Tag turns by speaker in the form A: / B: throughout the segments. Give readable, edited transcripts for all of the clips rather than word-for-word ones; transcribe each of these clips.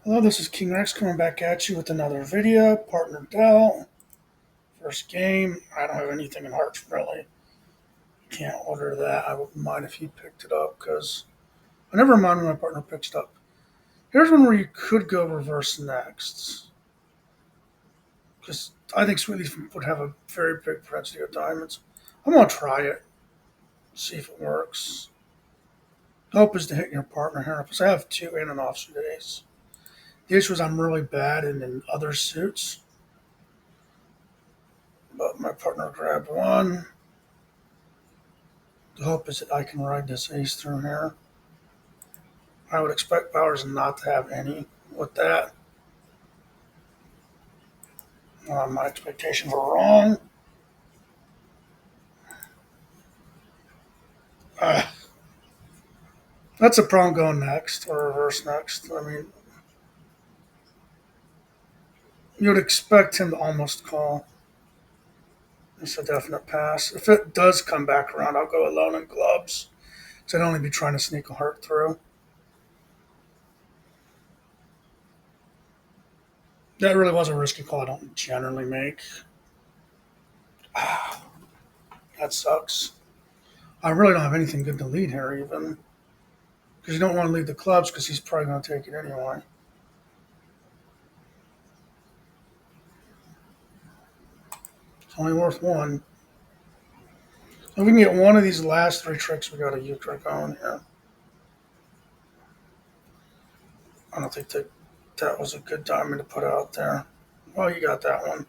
A: Hello, this is King Rex coming back at you with another video. Partner Dell. First game. I don't have anything in hearts really. Can't order that. I wouldn't mind if he picked it up because I never mind when my partner picks it up. Here's one where you could go reverse next. Because I think Sweetie would have a very big propensity of diamonds. I'm going to try it. See if it works. Hope is to hit your partner here because I have two in and offsuit ace. The issue is I'm really bad in other suits. But my partner grabbed one. The hope is that I can ride this ace through here. I would expect Bowers not to have any with that. My expectations were wrong. Uh, that's a problem going next or reverse next. I mean, you would expect him to almost call. It's a definite pass. If it does come back around, I'll go alone in clubs. So I'd only be trying to sneak a heart through. That really was a risky call I don't generally make. That sucks. I really don't have anything good to lead here, even. Because you don't want to lead the clubs because he's probably going to take it anyway. It's only worth one. If we can get one of these last three tricks, we got a Euchre going here. I don't think that was a good diamond to put out there. Well, you got that one.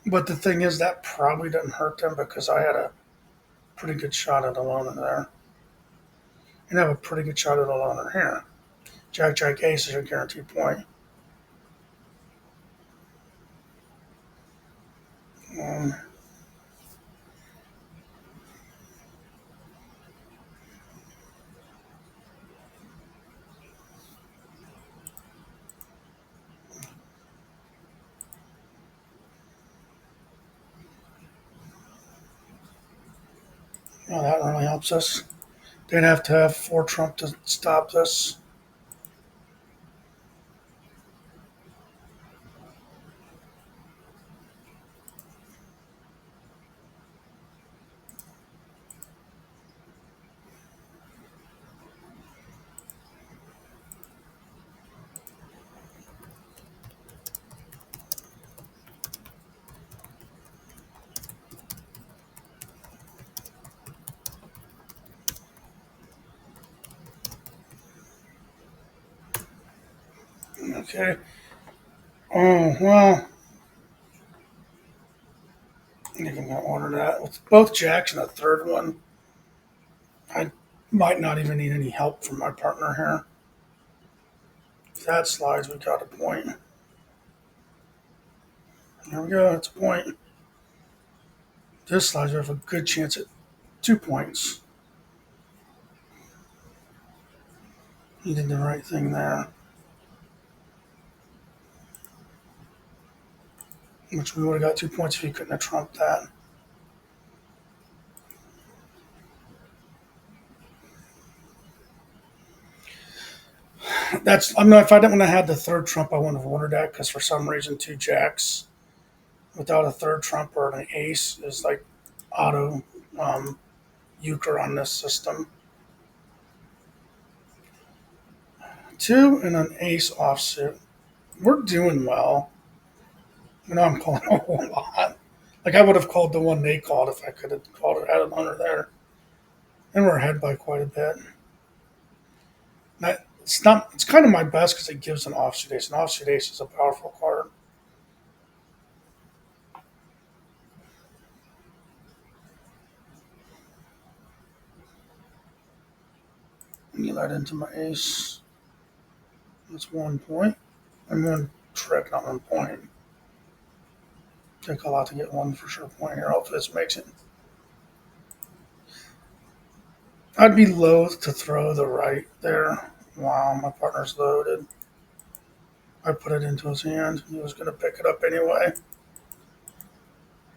A: But the thing is, that probably didn't hurt them because I had a pretty good shot at a loner there. And I have a pretty good shot at a loner here. Jack, Jack, Ace is a guaranteed point. Um, well, that really helps us. They'd have to have four trump to stop this. Okay. Oh, well, I think I'm going to order that. With both jacks and a third one, I might not even need any help from my partner here. If that slides, we got a point. There we go, that's a point. This slides, we have a good chance at 2 points. He did the right thing there. Which we would have got 2 points if he couldn't have trumped that. I'm not. If I didn't when I had the third trump, I wouldn't have ordered that because for some reason two jacks without a third trump or an ace is like auto euchre on this system. Two and an ace offsuit. We're doing well. I'm calling a whole lot. Like I would have called the one they called if I could have called it out of under there. And we're ahead by quite a bit. That, it's not. It's kind of my best because it gives an offsuit ace. An offsuit ace is a powerful card. Get that into my ace. That's 1 point. I'm one trick, not 1 point. Take a lot to get one for sure point here. Hopefully this makes it. I'd be loath to throw the right there. Wow, my partner's loaded. I put it into his hand. He was going to pick it up anyway.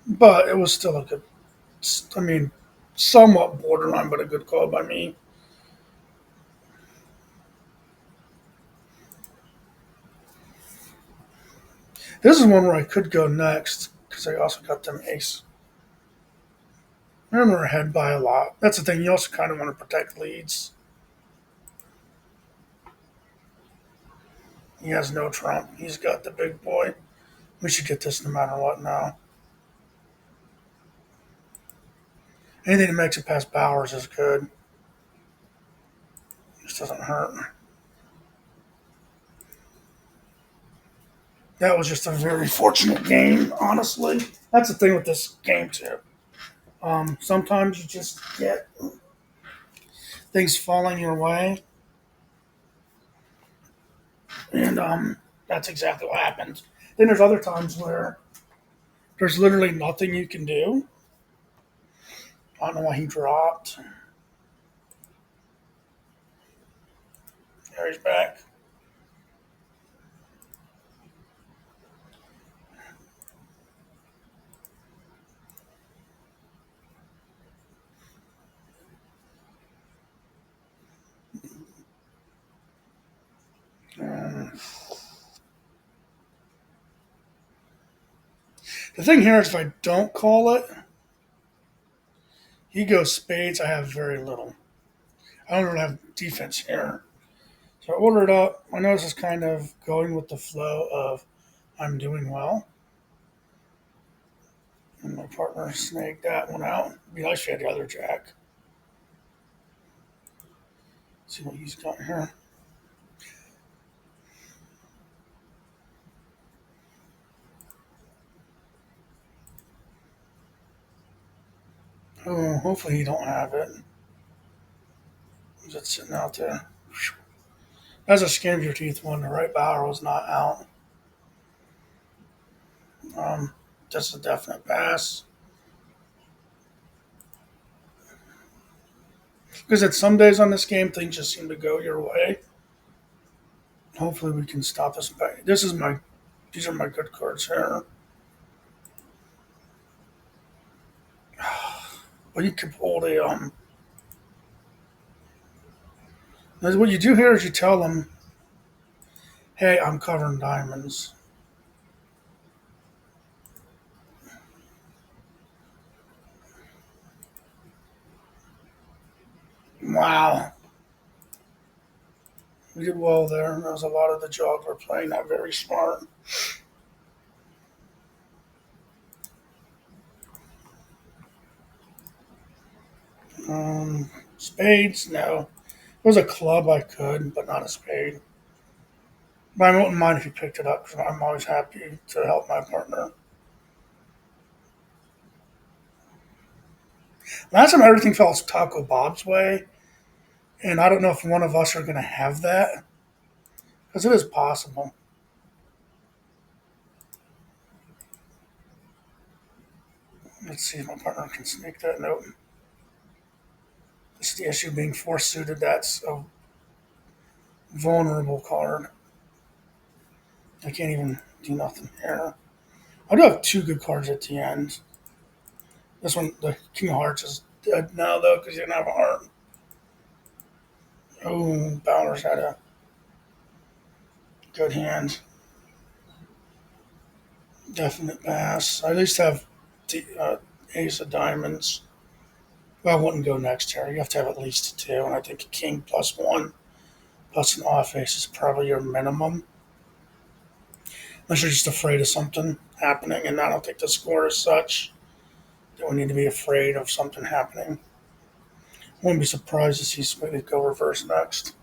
A: But it was still a good, I mean, somewhat borderline, but a good call by me. This is one where I could go next because I also got them ace. Remember, ahead by a lot. That's the thing. You also kind of want to protect leads. He has no trump. He's got the big boy. We should get this no matter what now. Anything that makes it past Bowers is good. This doesn't hurt. That was just a very fortunate game, honestly. That's the thing with this game, too. Sometimes you just get things falling your way, and that's exactly what happens. Then there's other times where there's literally nothing you can do. I don't know why he dropped. There he's back. Um, the thing here is if I don't call it, he goes spades. I have very little. I don't really have defense here. So I ordered up. My nose is kind of going with the flow of I'm doing well. And my partner snagged that one out. It'd be nice if he had the other jack. Let's see what he's got here. Oh, hopefully he don't have it. Is it sitting out there? That's a skin of your teeth one. The right bower was not out. Just a definite pass. Because at some days on this game, things just seem to go your way. Hopefully we can stop this. These are my good cards here. But you could hold a What you do here is you tell them, "Hey, I'm covering diamonds." Wow, we did well there. There was a lot of the juggler playing that very smart. Spades, no. It was a club I could, but not a spade. But I wouldn't mind if you picked it up because I'm always happy to help my partner. Last time everything fell Taco Bob's way, and I don't know if one of us are going to have that because it is possible. Let's see if my partner can sneak that note. This is the issue being force suited. That's a vulnerable card. I can't even do nothing here. I do have two good cards at the end. This one, the King of Hearts, is dead now though because he didn't have a heart. Oh, Bowers had a good hand. Definite pass. I at least have the Ace of Diamonds. Well, I wouldn't go next here. You have to have at least two, and I think a King plus one plus an off ace is probably your minimum. Unless you're just afraid of something happening, and I don't think the score is such that we need to be afraid of something happening. I wouldn't be surprised to see Smoothie go reverse next.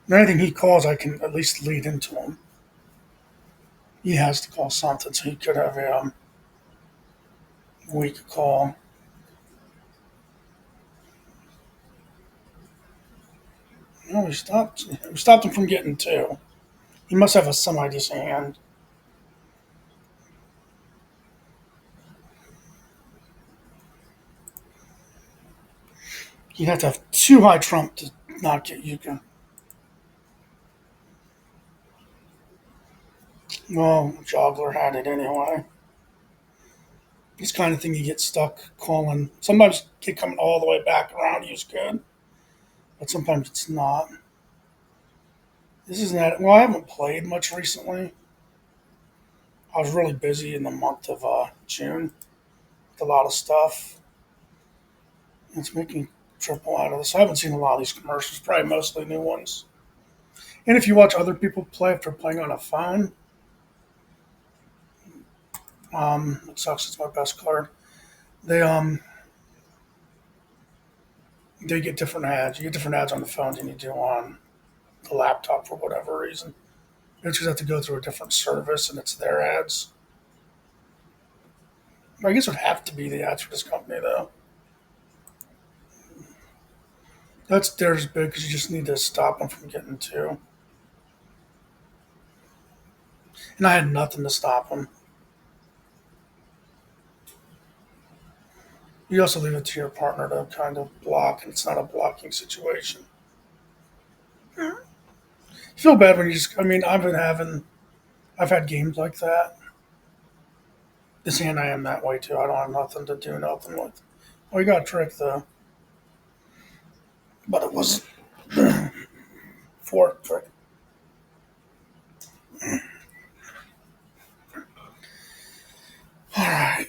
A: And anything he calls, I can at least lead into him. He has to call something, so he could have a weak call. No, we stopped him from getting two. He must have a semi-decent hand. You'd have to have too high trump to not get Euchre. Well, Joggler had it anyway. This kind of thing you get stuck calling. Sometimes kid coming all the way back around you is good, but sometimes it's not. This isn't that. Well, I haven't played much recently. I was really busy in the month of June with a lot of stuff. It's making triple out of this. I haven't seen a lot of these commercials, probably mostly new ones. And if you watch other people play if they're playing on a phone, it sucks. It's my best card. They they get different ads. You get different ads on the phone than you do on the laptop for whatever reason. You just have to go through a different service, and it's their ads. I guess it would have to be the ads for this company, though. That's theirs big because you just need to stop them from getting to. And I had nothing to stop them. You also leave it to your partner to kind of block, and it's not a blocking situation. You feel bad when you just. I mean, I've had games like that. This hand I am that way too. I don't have nothing to do, nothing with. Oh, you got a trick though, but it was four trick. All right.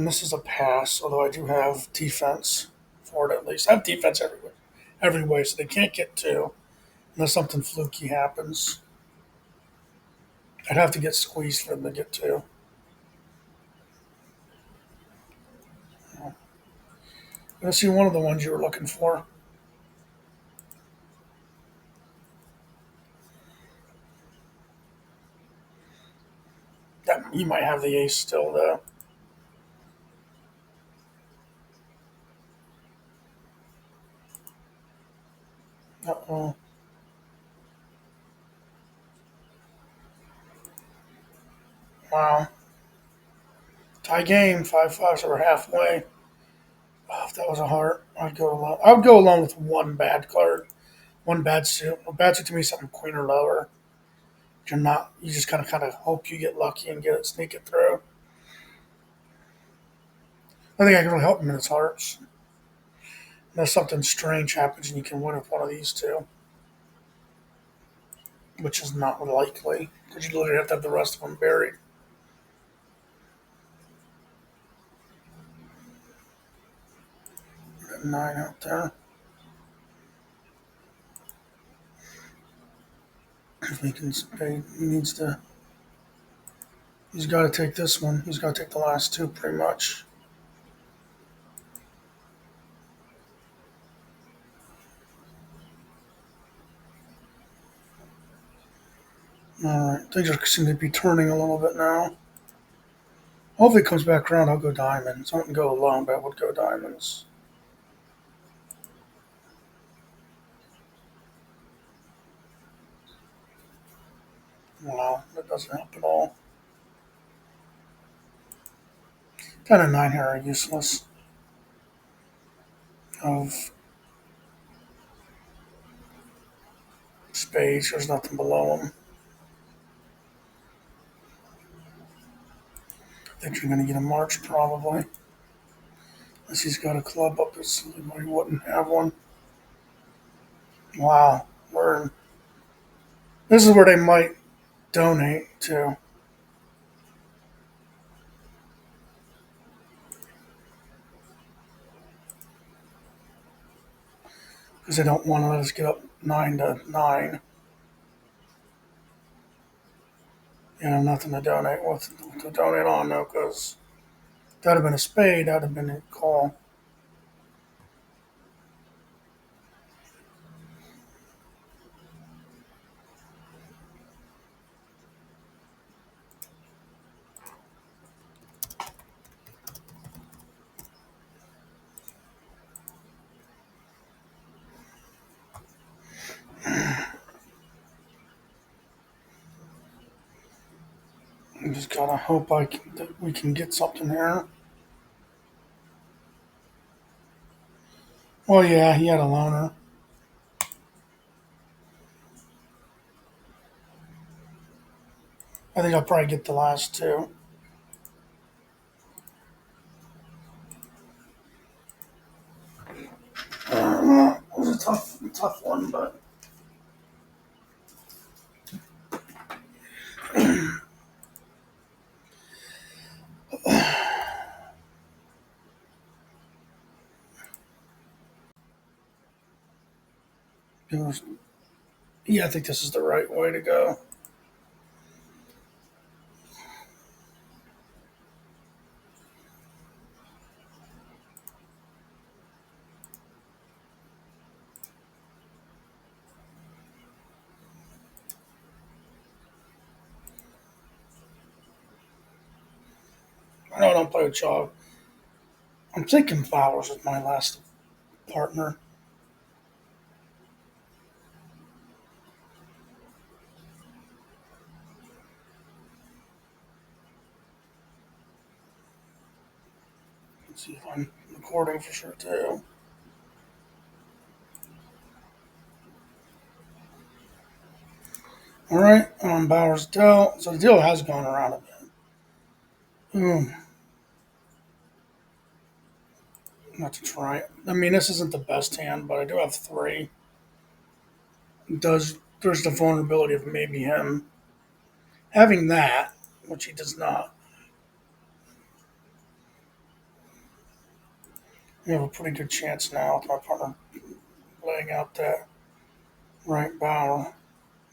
A: This is a pass, although I do have defense for it at least. I have defense every way, so they can't get two unless something fluky happens. I'd have to get squeezed for them to get two. Let's see one of the ones you were looking for. That you might have the ace still though. Uh-oh. Wow. Tie game, 5-5, so we're halfway. Oh, if that was a heart, I'd go along. I would go along with one bad card, one bad suit. A bad suit to me is something queen or lower. You're not. You just kind of hope you get lucky and get it, sneak it through. I think I can really help him in his hearts. Unless something strange happens and you can win with one of these two, which is not likely because you literally have to have the rest of them buried. Got 9 out there. If he can, he needs to. He's got to take this one. He's got to take the last two, pretty much. All right, things are seem to be turning a little bit now. Hopefully, it comes back around. I'll go diamonds. I wouldn't go alone, but I would go diamonds. Wow, that doesn't help at all. 10 and 9 here are useless. Of spades, there's nothing below them. I think you're going to get a march probably. Unless he's got a club up his sleeve, he wouldn't have one. Wow, this is where they might donate to. Because they don't want to let us get up 9 to 9. You know, nothing to donate with to donate on though, because that'd have been a spade, that'd have been a call. I just gotta hope that we can get something here. Well, yeah, he had a loner. I think I'll probably get the last two. It was a tough one, but Yeah, I think this is the right way to go. I know I don't play with chalk. I'm thinking Flowers is my last partner. Let's see if I'm recording for sure too. All right, Bowers dealt. So the deal has gone around a bit. Ooh, not to try it. I mean, this isn't the best hand, but I do have three. Does there's the vulnerability of maybe him having that, which he does not. We have a pretty good chance now with my partner laying out that right bower.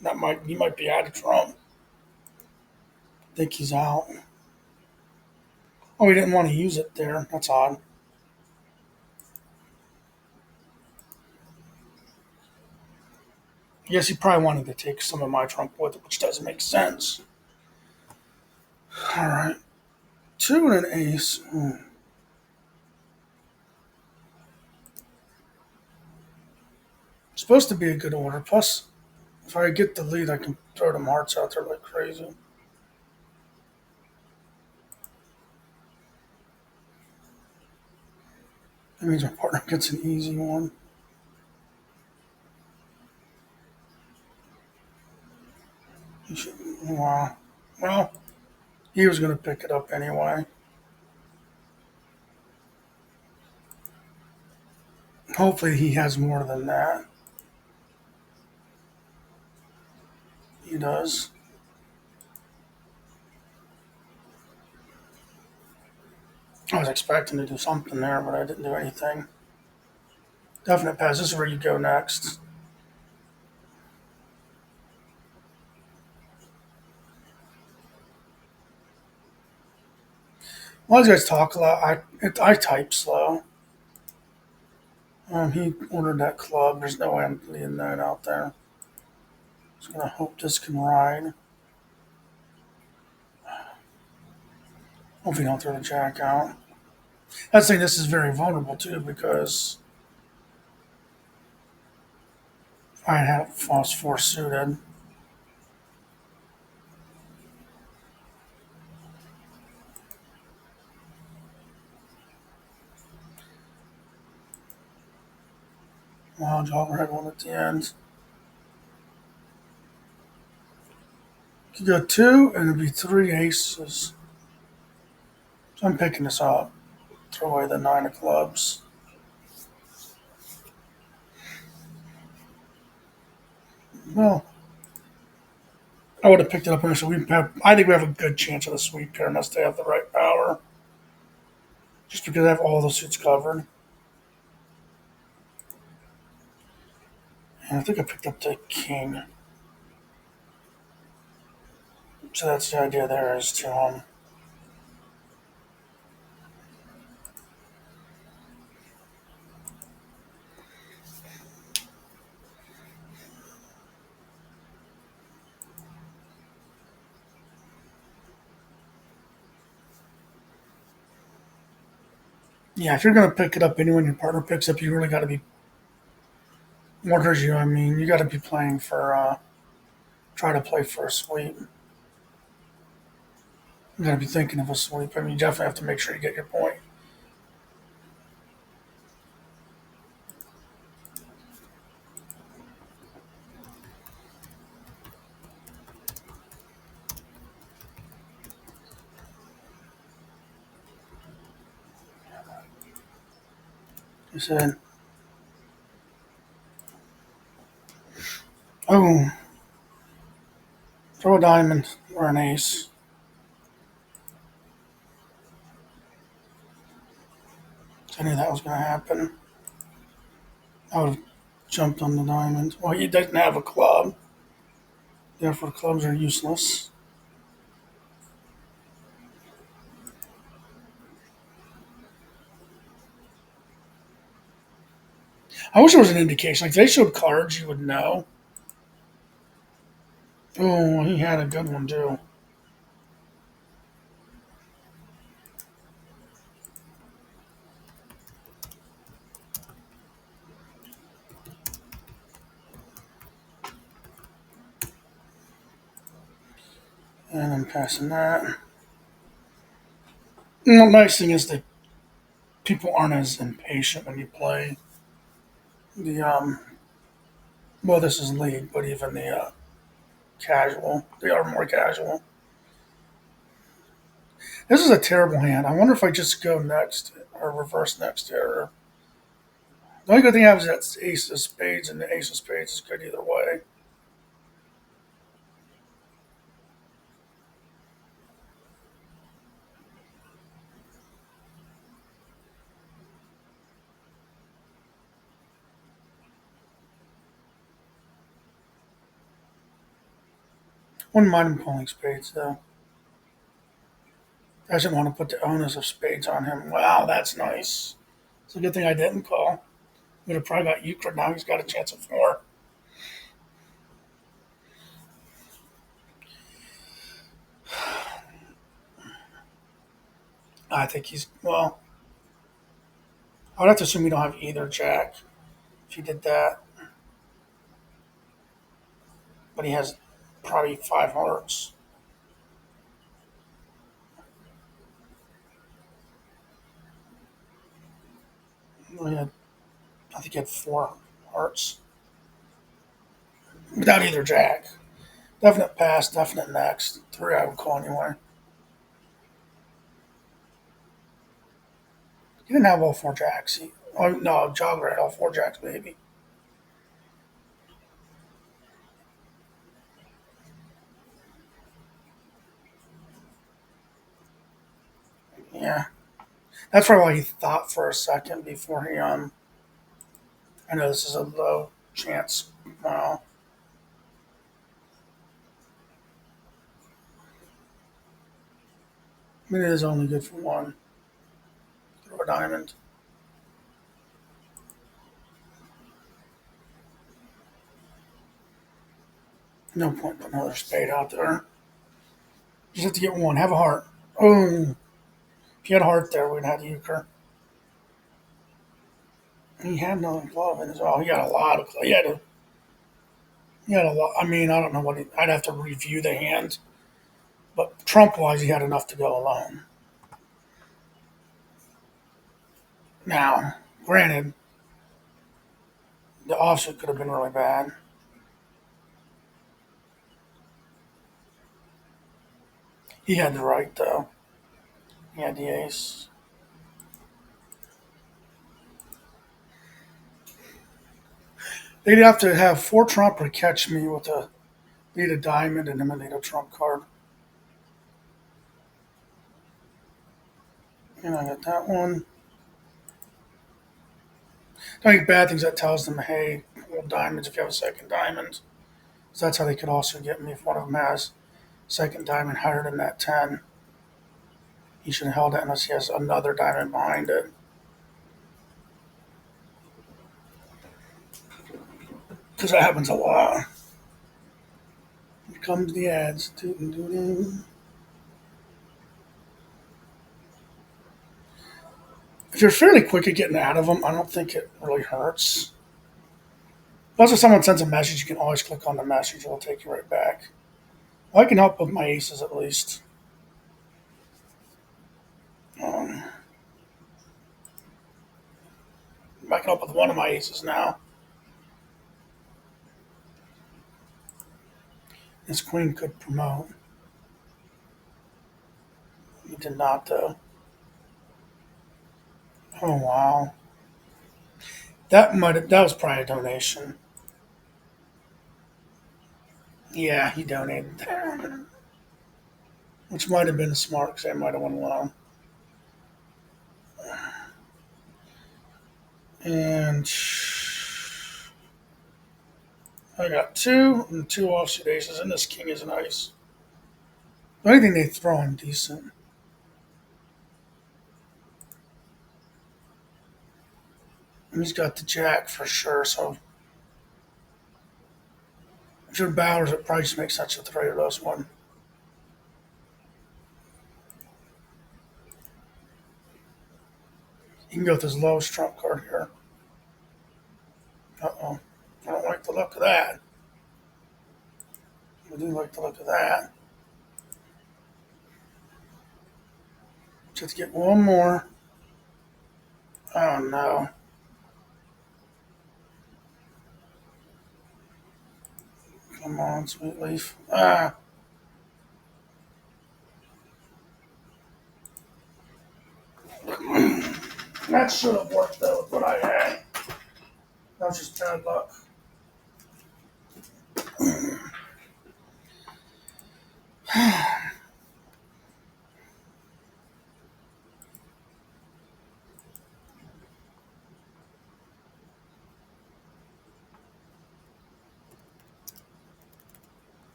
A: That might he might be out of Trump. I think he's out. Oh, he didn't want to use it there. That's odd. I guess he probably wanted to take some of my trump with it, which doesn't make sense. All right, two and an ace. Supposed to be a good order. Plus, if I get the lead, I can throw them hearts out there like crazy. That means my partner gets an easy one. He should, wow. Well, he was going to pick it up anyway. Hopefully, he has more than that. He does. I was expecting to do something there, but I didn't do anything. Definite pass. This is where you go next. A lot of guys talk a lot. I type slow. He ordered that club. There's no way I'm leaving that out there. Just gonna hope this can ride. Hope he don't throw the jack out. I'd say this is very vulnerable too because I have false four suited. Well, jogger had one at the end. Could go two and it'd be three aces. So I'm picking this up. Throw away the nine of clubs. Well, I would have picked it up initially. I think we have a good chance of a sweep here unless they have the right power. Just because I have all the suits covered. And I think I picked up the king. So that's the idea there is to yeah, if you're gonna pick it up anyway, your partner picks up, you really got to be what hurts you. I mean, you got to be playing for try to play for a sweep. You got to be thinking of a sweep. I mean, you definitely have to make sure you get your point. You said, oh, throw a diamond or an ace. I knew that was going to happen. I would have Jumped on the diamond. Well, he doesn't have a club. Therefore, clubs are useless. I wish there was an indication. Like, if they showed cards, you would know. Oh, he had a good one, too. And I'm passing that. And the nice thing is that people aren't as impatient when you play the, well, this is league, but even the casual. They are more casual. This is a terrible hand. I wonder if I just go next or reverse next here. The only good thing I have is that ace of spades, and the ace of spades is good either way. Wouldn't mind him calling spades though. I didn't want to put the onus of spades on him. Wow, that's nice. It's a good thing I didn't call. Would have probably got Euchre now. He's got a chance of four. I think he's well. I would have to assume we don't have either jack if he did that, but he has probably five hearts. Well, I think he had four hearts without either jack. Definite pass, definite next. Three I would call anyway. He didn't have all four jacks. Oh no, Jogger had all four jacks, maybe. Yeah, that's probably why he thought for a second before he. I know this is a low chance. Wow. I mean, it is only good for one. Throw a diamond. No point putting another spade out there. Just have to get one. Have a heart. Oh, if you had a heart there, we'd have euchre. He had no glove in his. Oh, he got a lot of. He had a lot. I mean, I don't know what. I'd have to review the hand, but trump wise, he had enough to go alone. Now, granted, the offsuit could have been really bad. He had the right though. He had the ace. They'd have to have four trump or catch me with a lead a diamond and eliminate a trump card. And I got that one. Don't think bad things that tells them, hey, hold diamonds if you have a second diamond. So that's how they could also get me if one of them has second diamond higher than that 10. He should have held it unless he has another diamond behind it. Because that happens a lot. Here comes the ads. If you're fairly quick at getting out of them, I don't think it really hurts. Plus, if someone sends a message, you can always click on the message. It'll take you right back. Well, I can help with my aces at least. Um, I can help with one of my aces now. This queen could promote. He did not, though. Oh, wow. That was probably a donation. Yeah, he donated that. Which might have been smart because I might have went alone. And I got two and two offsuit aces, and this king is nice. Anything they throw in decent. And he's got the jack for sure, so if you're Bowers, it probably just makes sense to throw those one. You can go with his lowest trump card here. Uh-oh. I don't like the look of that. I do like the look of that. Just get one more. Oh no. Come on, sweet leaf. Ah, that should have worked though with what I had. That was just bad luck.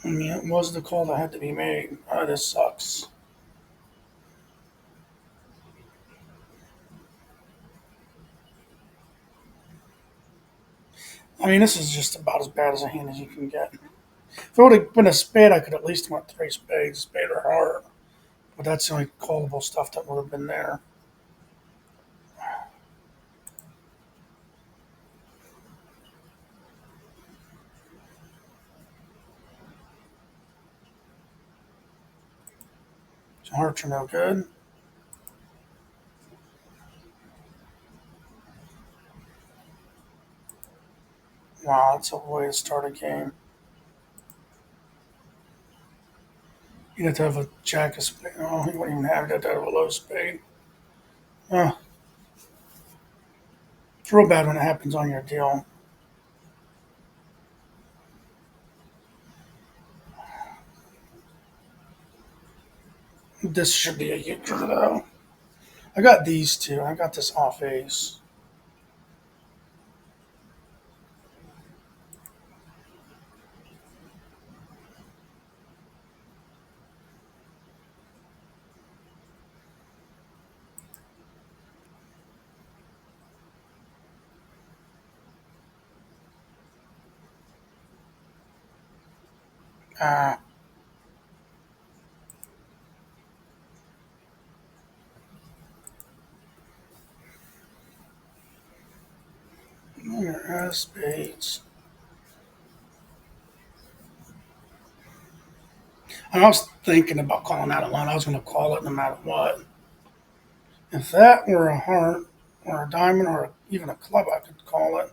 A: I mean, it was the call that had to be made. Oh, this sucks. I mean, this is just about as bad as a hand as you can get. If it would have been a spade, I could at least want three spades, spade or heart. But that's the only callable stuff that would have been there. So hearts are no good. Wow, that's a way to start a game. You'd have to have a jack of spade. Oh, he wouldn't even have it. You'd have to have a low spade. Oh, it's real bad when it happens on your deal. This should be a Euchre though. I got these two. I got this off ace. Ah, here are spades. I was thinking about calling that a line. I was going to call it no matter what. If that were a heart or a diamond or even a club, I could call it.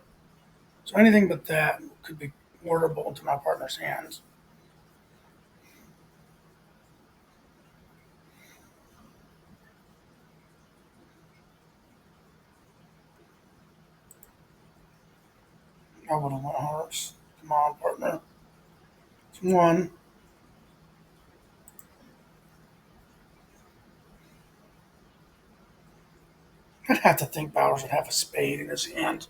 A: So anything but that could be wordable into my partner's hands. I would have went hearts. Come on, partner. It's one. I'd have to think Bowers would have a spade in his hand.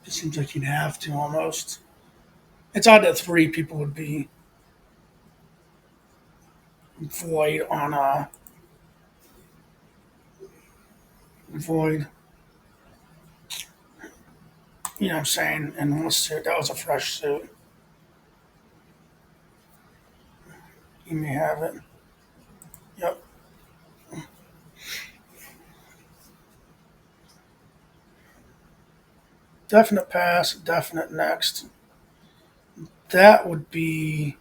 A: It seems like he'd have to almost. It's odd that three people would be void on a void. You know what I'm saying? And one suit. That was a fresh suit. You may have it. Yep. Definite pass. Definite next. That would be.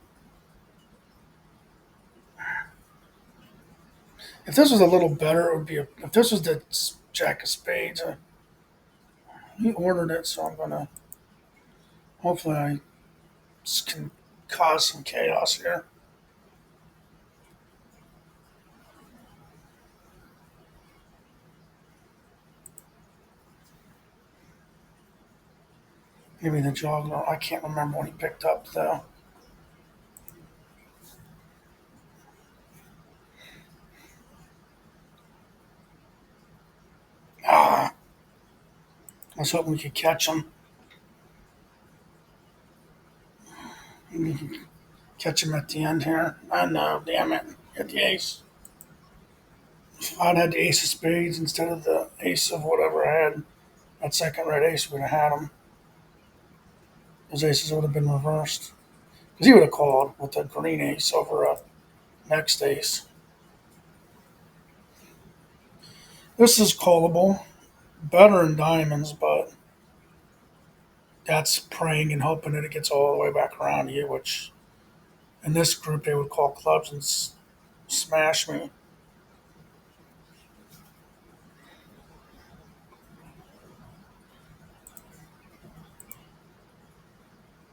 A: If this was a little better, it would be. If this was the Jack of Spades, he ordered it, so I'm gonna. Hopefully, I can cause some chaos here. Maybe the juggler. I can't remember what he picked up though. I was hoping we could catch him. We can catch him at the end here. I know, damn it. Hit the ace. If I'd had the ace of spades instead of the ace of whatever I had, that second red ace would have had him. Those aces would have been reversed. Because he would have called with the green ace over a next ace. This is callable. Better in diamonds, but that's praying and hoping that it gets all the way back around to you, which in this group they would call clubs and smash me.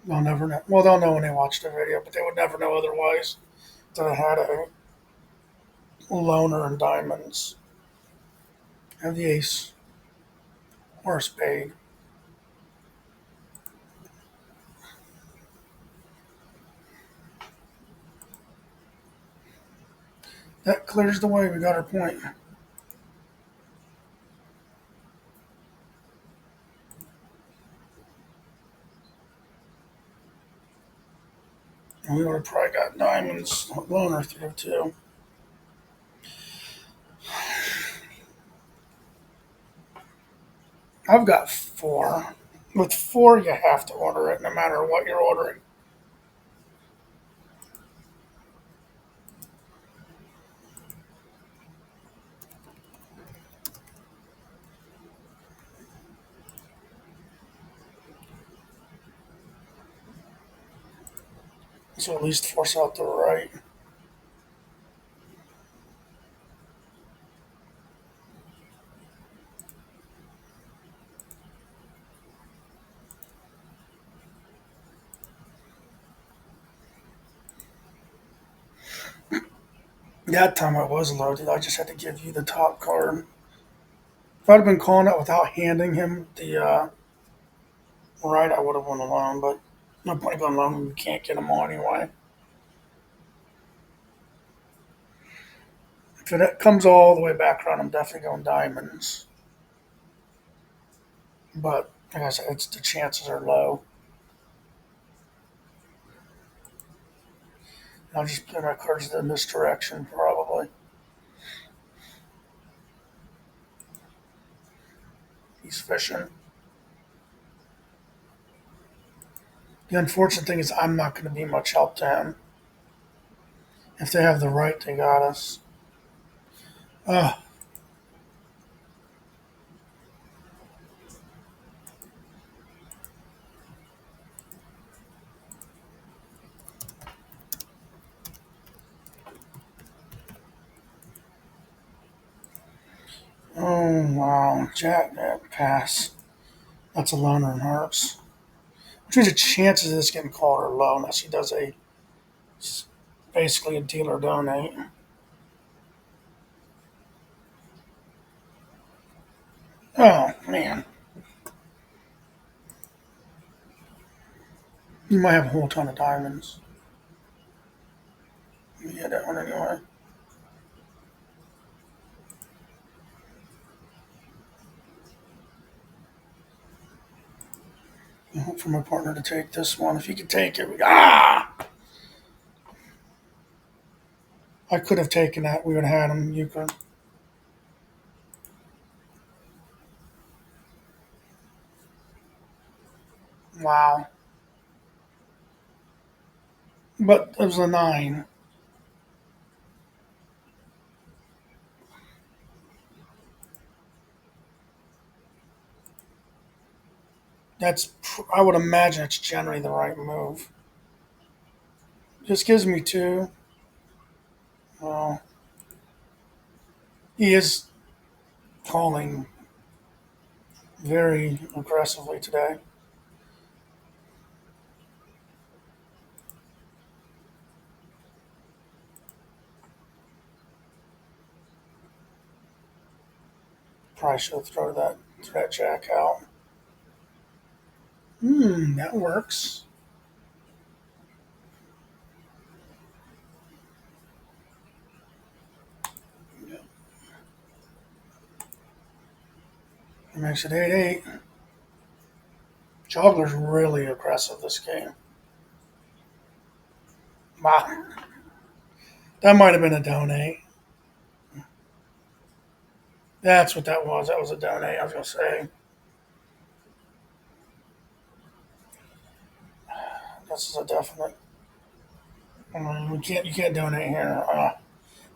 A: They'll never know. Well, they'll know when they watch the video, but they would never know otherwise that I had a loner in diamonds. Have the ace or a spade. That clears the way. We got our point. And we would have probably got diamonds loner through too. I've got four. With four, you have to order it no matter what you're ordering. So at least force out the right. That time I was loaded. I just had to give you the top card. If I'd have been calling it without handing him the right, I would have won alone. But no point going alone when you can't get them all anyway. If it comes all the way back around, I'm definitely going diamonds. But like I said, the chances are low. I'll just play my cards in this direction, probably. He's fishing. The unfortunate thing is I'm not going to be much help to him. If they have the right, they got us. Oh, oh wow. Jack, pass. That's a loner in hearts. Which means the chances of this getting called are low unless he does basically a deal or donate. Oh, man. You might have a whole ton of diamonds. Yeah, that one anyway. I hope for my partner to take this one. If he could take it, I could have taken that. We would have had him, Euchre. Wow. But it was a nine. I would imagine it's generally the right move. Just gives me two. Well, he is calling very aggressively today. Probably should throw that jack out. That works. It makes it 8-8. Joggler's really aggressive this game. Wow. That might have been a donate. That's what that was. That was a donate. I was gonna say. This is a definite. We can't. You can't donate here.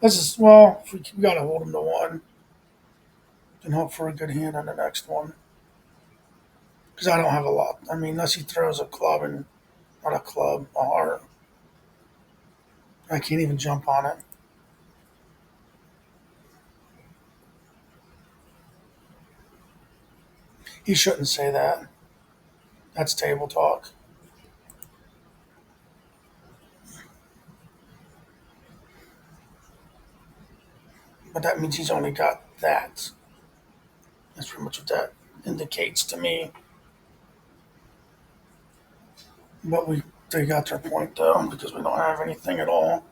A: This is well. We gotta hold him to one and hope for a good hand on the next one. Because I don't have a lot. I mean, unless he throws a club and not a club, a heart. I can't even jump on it. He shouldn't say that. That's table talk. But that means he's only got that. That's pretty much what that indicates to me. But they got their point though, because we don't have anything at all.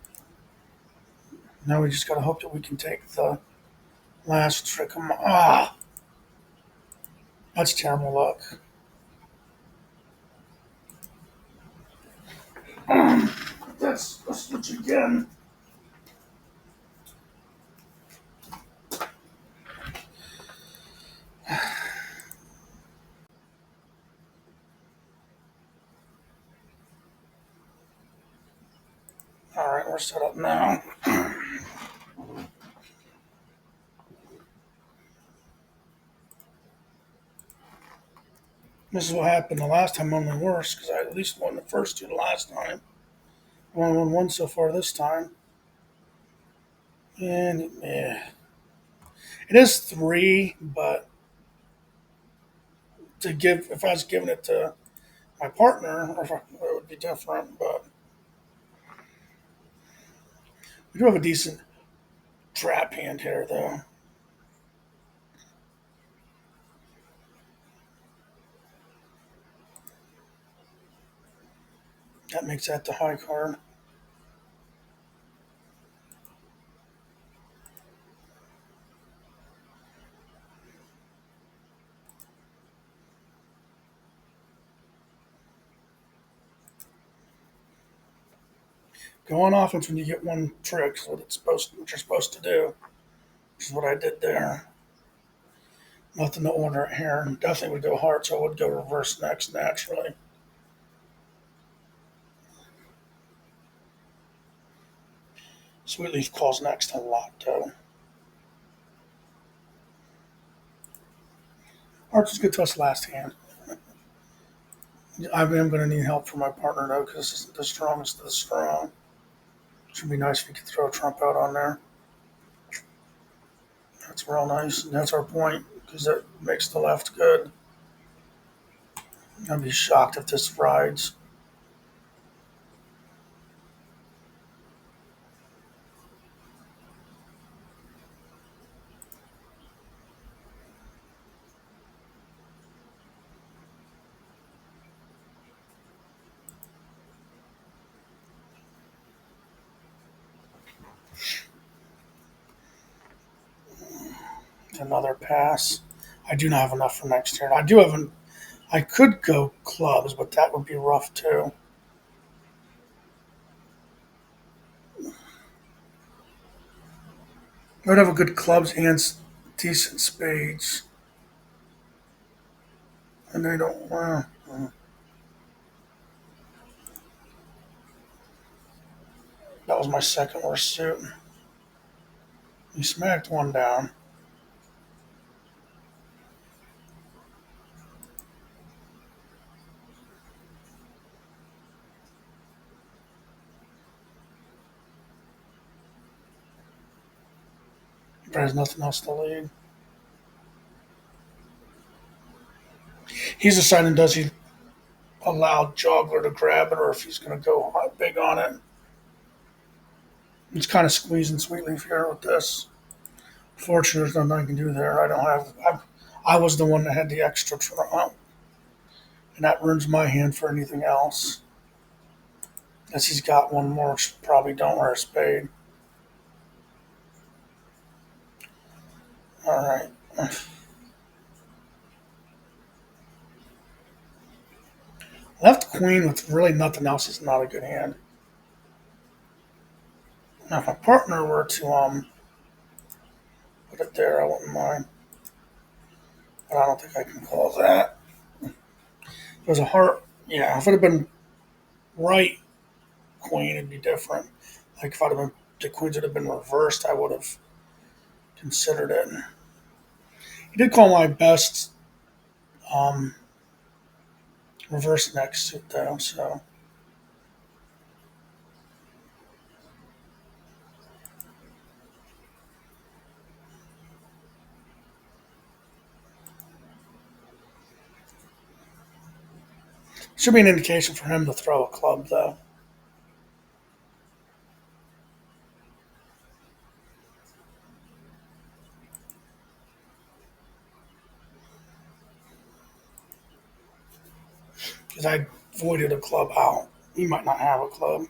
A: Now we just gotta hope that we can take the last trick. That's terrible luck. Let's switch again. All right, we're set up now. This is what happened the last time, only worse, because I at least won the first two the last time. I only won one so far this time. And yeah, it is three, but to give, if I was giving it to my partner, it would be different. But we do have a decent trap hand here, though. That makes that the high card. Go on offense when you get one trick. Is what you're supposed to do. Which is what I did there. Nothing to order here. Definitely would go hard, so I would go reverse next naturally. Sweetleaf calls next a lot, though. Hearts is good to us last hand. I am going to need help from my partner, though, because this isn't the strongest of the strong. It would be nice if we could throw a trump out on there. That's real nice. And that's our point, because that makes the left good. I'd be shocked if this rides. Another pass. I do not have enough for next turn. I do have an. I could go clubs, but that would be rough too. I would have a good clubs and decent spades, and they don't. That was my second worst suit. He smacked one down. But has nothing else to lead. He's deciding does he allow Joggler to grab it or if he's going to go big on it. He's kind of squeezing Sweetleaf here with this. Fortunately, there's nothing I can do there. I don't have. I was the one that had the extra trump, and that ruins my hand for anything else. As he's got one more, probably don't wear a spade. All right. Left queen with really nothing else is not a good hand. Now, if my partner were to put it there, I wouldn't mind. But I don't think I can call that. If it was a heart, yeah. If it had been right queen, it'd be different. Like if I'd have been the queens would have been reversed, I would have considered it. He did call my best um, reverse neck suit though, so should be an indication for him to throw a club though. Because I voided a club out. He might not have a club.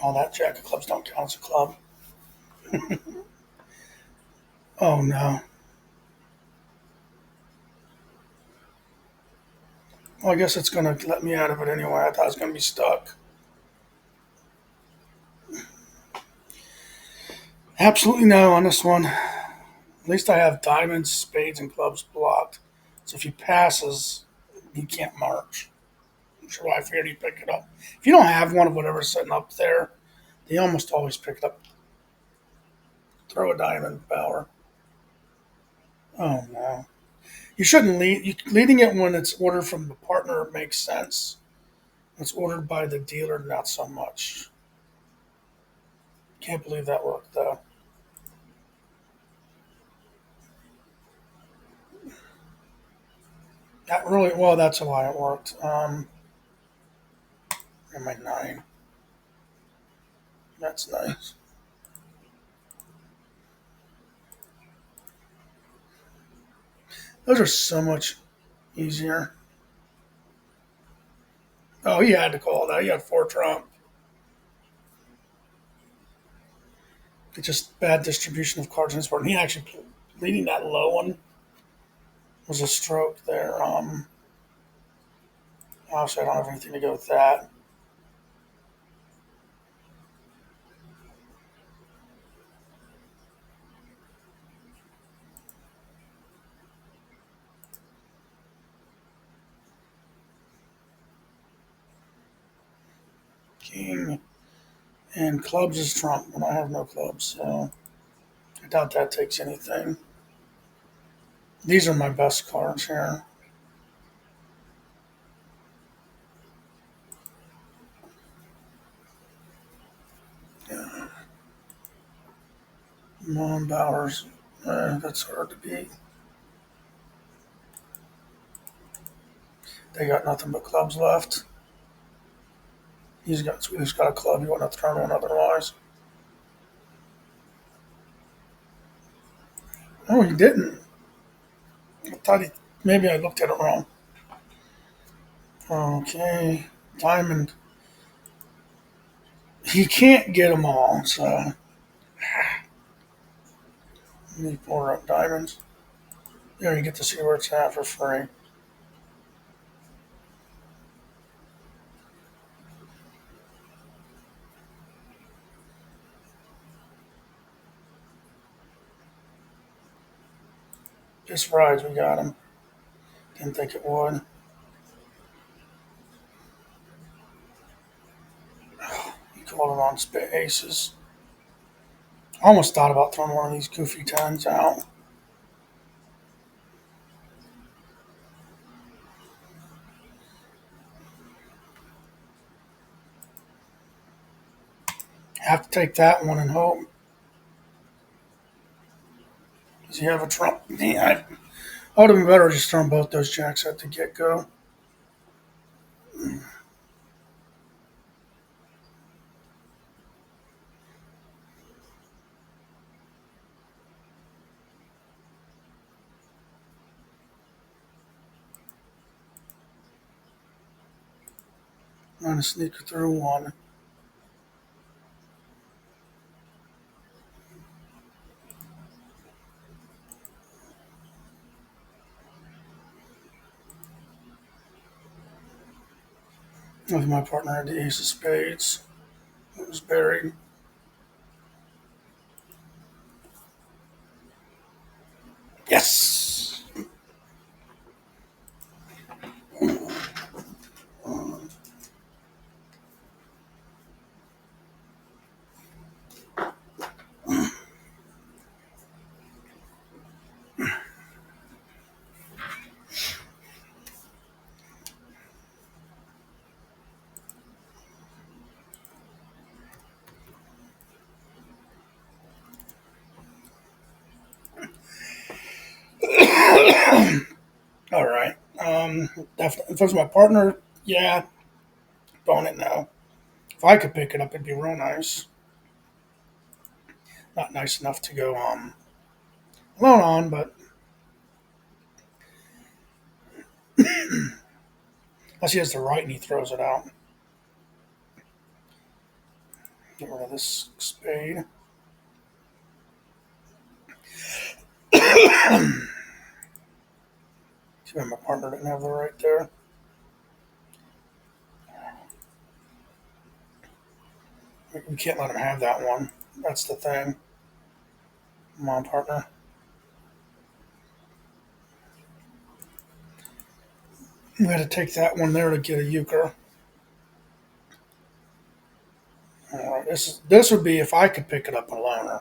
A: All that jack of clubs don't count as a club. Oh no. Well, I guess it's going to let me out of it anyway. I thought I was going to be stuck. Absolutely no on this one. At least I have diamonds, spades, and clubs blocked. So if he passes, he can't march. I'm sure why I figured he'd pick it up. If you don't have one of whatever's sitting up there, they almost always pick it up. Throw a diamond power. Oh no. You shouldn't lead. Leading it when it's ordered from the partner makes sense. When it's ordered by the dealer, not so much. Can't believe that worked though. That really well. That's why it worked. Am I nine? That's nice. Those are so much easier. Oh, he had to call that. He had four trump. It's just bad distribution of cards in this board. And he actually leading that low one was a stroke there. Obviously, I don't have anything to go with that. King and clubs is trump, and I have no clubs, so I doubt that takes anything. These are my best cards here. Yeah. Mon Bowers, that's hard to beat. They got nothing but clubs left. He's got a club. He wouldn't have thrown one otherwise. Oh, he didn't. I thought he. Maybe I looked at it wrong. Okay, diamond. He can't get them all, so you need four up diamonds. There, you get to see where it's at for free. Just rides, we got him. Didn't think it would. He called it on aces. I almost thought about throwing one of these goofy tens out. Have to take that one and hope. Does he have a trump? Yeah, I would have been better just throwing both those jacks at the get go. Trying to sneak through one. With my partner had the ace of spades. It was buried. Yes! All right. Definitely. If it was my partner, yeah. Bone it now. If I could pick it up, it'd be real nice. Not nice enough to go alone on, but unless he has the right and he throws it out. Get rid of this spade. See why my partner didn't have the right there. We can't let him have that one. That's the thing. Come on, partner. We had to take that one there to get a euchre. All right, this would be if I could pick it up alone,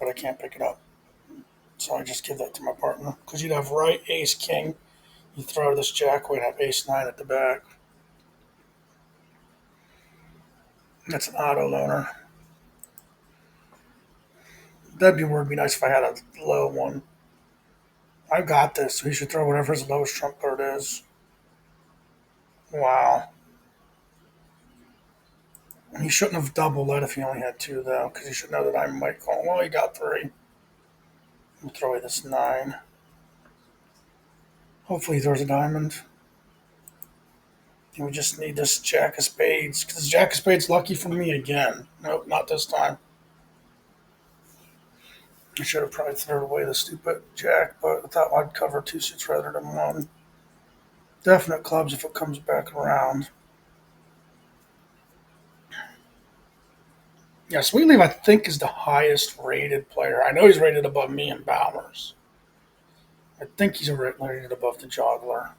A: but I can't pick it up. So I just give that to my partner because you'd have right ace king. You throw this jack, we'd have ace nine at the back. That's an auto loaner. That'd be where it'd be nice if I had a low one. I got this. So he should throw whatever his lowest trump card is. Wow. He shouldn't have doubled that if he only had two, though, because he should know that I might call. Well, he got three. I'll throw away this nine. Hopefully, he throws a diamond. And we just need this jack of spades, because jack of spades lucky for me again. Nope, not this time. I should have probably thrown away the stupid jack, but I thought I'd cover two suits rather than one. Definite clubs if it comes back around. Yeah, Sweetleaf, I think, is the highest rated player. I know he's rated above me and Bowers. I think he's rated above the Joggler.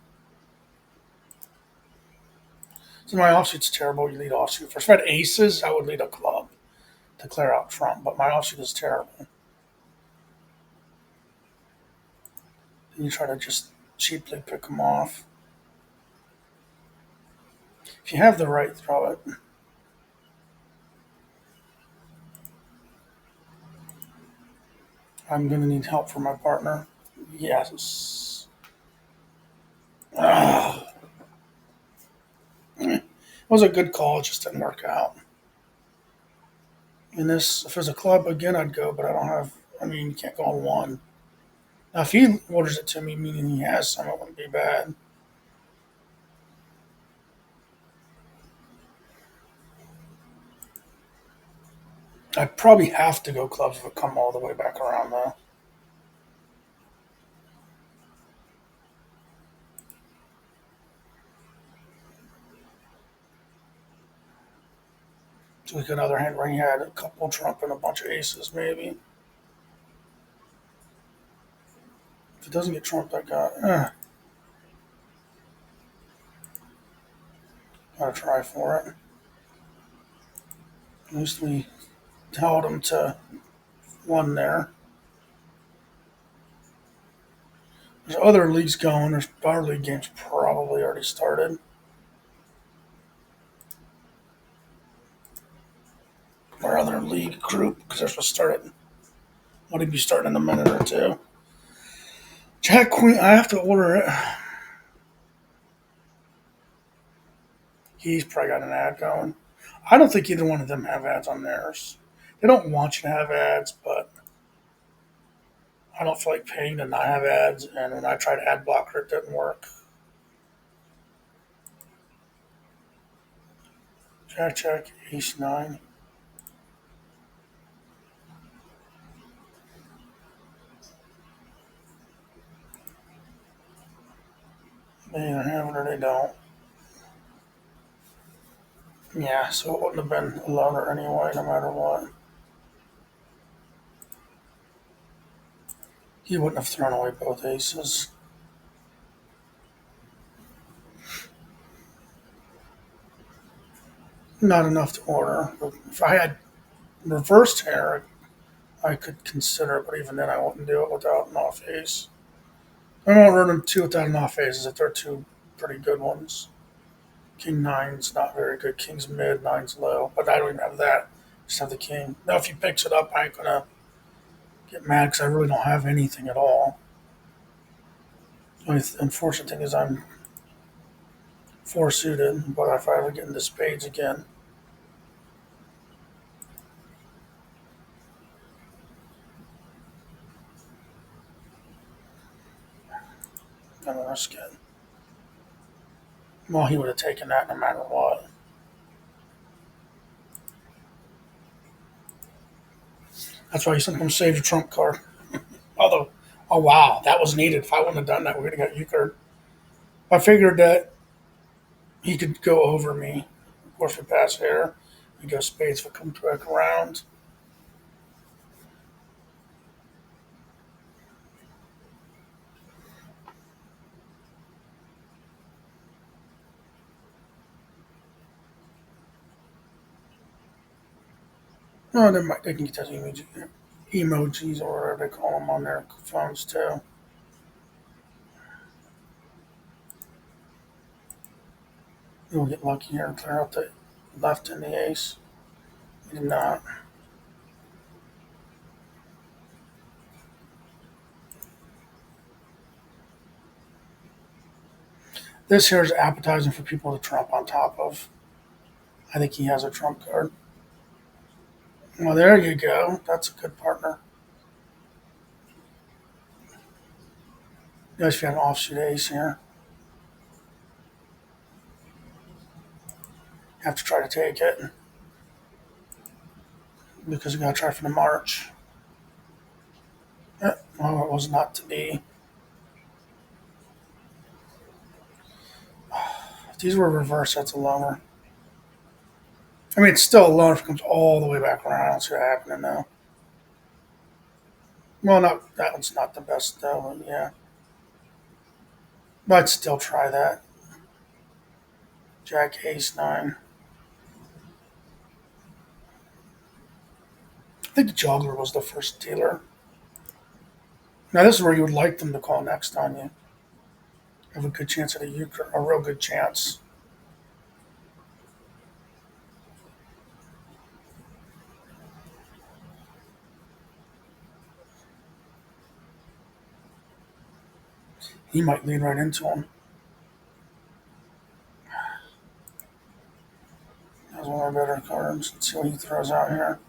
A: So my offsuit's terrible. You lead offsuit first. If I had aces, I would lead a club to clear out trump, but my offsuit is terrible. Then you try to just cheaply pick them off. If you have the right, throw it. I'm going to need help from my partner. Yes. Ugh. It was a good call. It just didn't work out. In this, if it was a club, again, I'd go, but I don't have, I mean, you can't go on one. Now, if he orders it to me, meaning he has some, it wouldn't be bad. I'd probably have to go clubs if it come all the way back around, though. So like another hand where he had a couple trump and a bunch of aces, maybe. If it doesn't get trumped, I gotta try for it. At least we held him to one there. There's other leagues going. There's our league games probably already started. Our other league group, because they're supposed to start it. What he'd be starting in a minute or two. Jack Queen, I have to order it. He's probably got an ad going. I don't think either one of them have ads on theirs. They don't want you to have ads, but I don't feel like paying to not have ads. And when I tried ad blocker, it didn't work. Jack, ace nine. They either have it or they don't. Yeah, so it wouldn't have been a loner anyway, no matter what. He wouldn't have thrown away both aces. Not enough to order. If I had reversed hair, I could consider it, but even then, I wouldn't do it without an off ace. I won't run them two without an off aces if they're two pretty good ones. King nine's not very good. King's mid, nine's low, but I don't even have that. Just have the king. Now, if he picks it up, I ain't gonna get mad because I really don't have anything at all. The only unfortunate thing is I'm four suited, but if I ever get into spades again, I'm gonna risk it. Well, he would have taken that no matter what. That's why you sometimes save your trump card. Although, oh wow, that was needed. If I wouldn't have done that, we would have got Euchre. I figured that he could go over me. Of course, we pass here. We go spades if it comes back around. Oh, they can get those emojis or whatever they call them on their phones too. You'll get lucky here and clear out the left and the ace. You did not. This here is appetizing for people to trump on top of. I think he has a trump card. Well, there you go. That's a good partner. Notice if you have an offsuit ace here. You have to try to take it because you got to try for the march. Well, it was not to be. If these were reversed, that's a loner. I mean, it's still a loner if it comes all the way back around. I don't see what happening now. Well, not that one's not the best though. But yeah, but I'd still try that. Jack ace nine. I think the juggler was the first dealer. Now this is where you would like them to call next on you. Have a good chance at a euchre, a real good chance. He might lead right into him. That's one of my better cards. Let's see what he throws out here.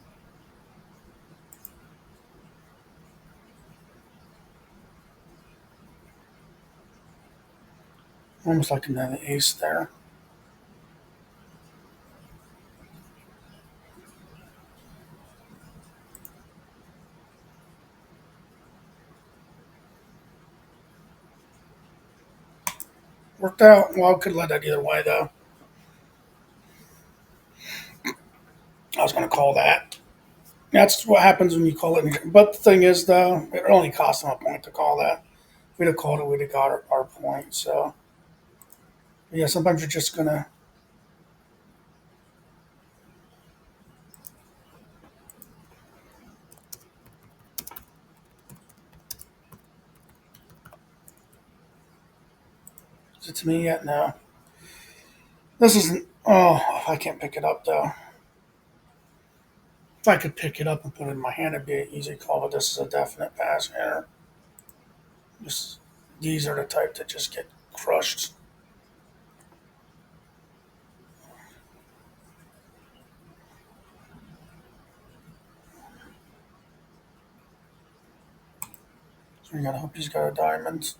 A: Almost like another ace there. Worked out. Well, I could let that either way though. I was going to call that. That's what happens when you call it. But the thing is, though, it only cost him a point to call that. If we'd have called it, we'd have got our point. So, yeah, sometimes you're just going to. Is it to me yet? No. This isn't. Oh, I can't pick it up, though. If I could pick it up and put it in my hand, it'd be an easy call, but this is a definite pass here. Just, these are the type that just get crushed. So you gotta hope he's got a diamond.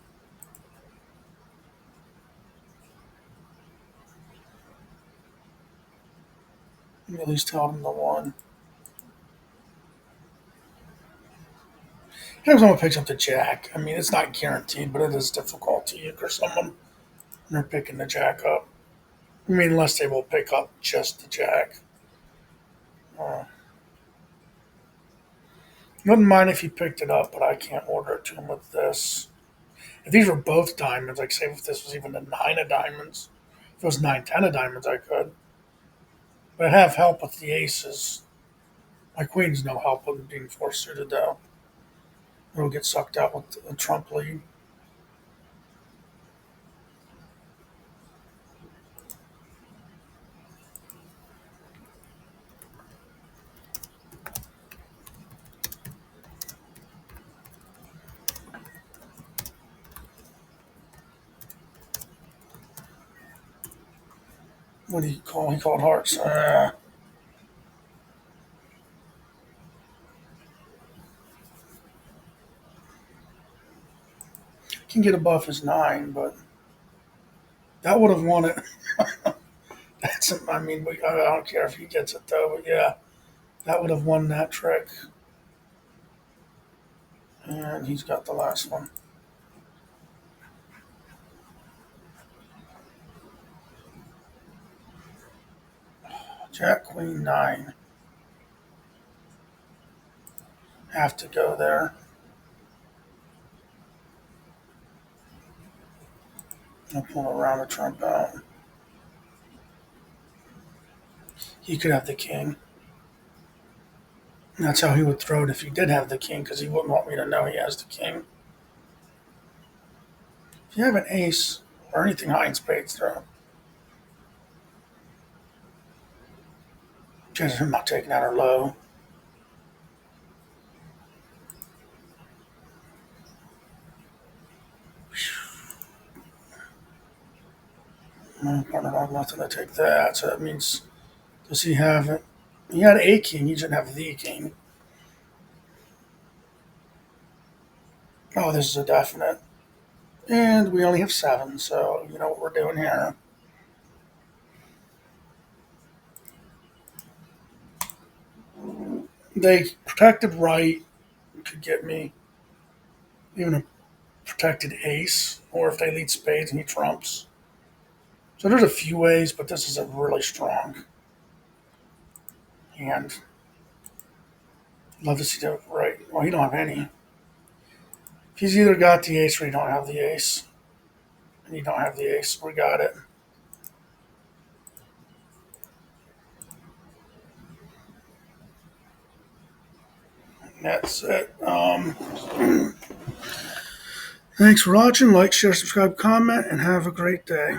A: You at least tell him the one. Here's someone picks up the jack. I mean, it's not guaranteed, but it is difficult to euchre someone when they're picking the jack up. I mean, unless they will pick up just the jack. Uh, wouldn't mind if he picked it up, but I can't order it to him with this. If these were both diamonds, like say if this was even a 9 of diamonds, if it was 9, 10 of diamonds, I could. But I have help with the aces. My queen's no help with being four suited though. It'll get sucked out with the trump lead. What do you call? He called hearts. Can get above his 9, but that would have won it. That's. I mean, I don't care if he gets it though. But yeah, that would have won that trick. And he's got the last one. Jack Queen 9. Have to go there. I'll pull around the trump out. He could have the king. And that's how he would throw it if he did have the king, because he wouldn't want me to know he has the king. If you have an ace or anything high in spades, throw. Chances of him not taking that are low. My partner don't have nothing to take that, so that means, does he have it? He had a king, he didn't have the king. Oh, this is a definite. And we only have 7, so you know what we're doing here. They protected right, could get me even a protected ace, or if they lead spades and he trumps. So there's a few ways, but this is a really strong hand. Love to see the right. Well, he don't have any. He's either got the ace or he don't have the ace. And you don't have the ace. We got it. That's it. Thanks for watching. Like, share, subscribe, comment, and have a great day.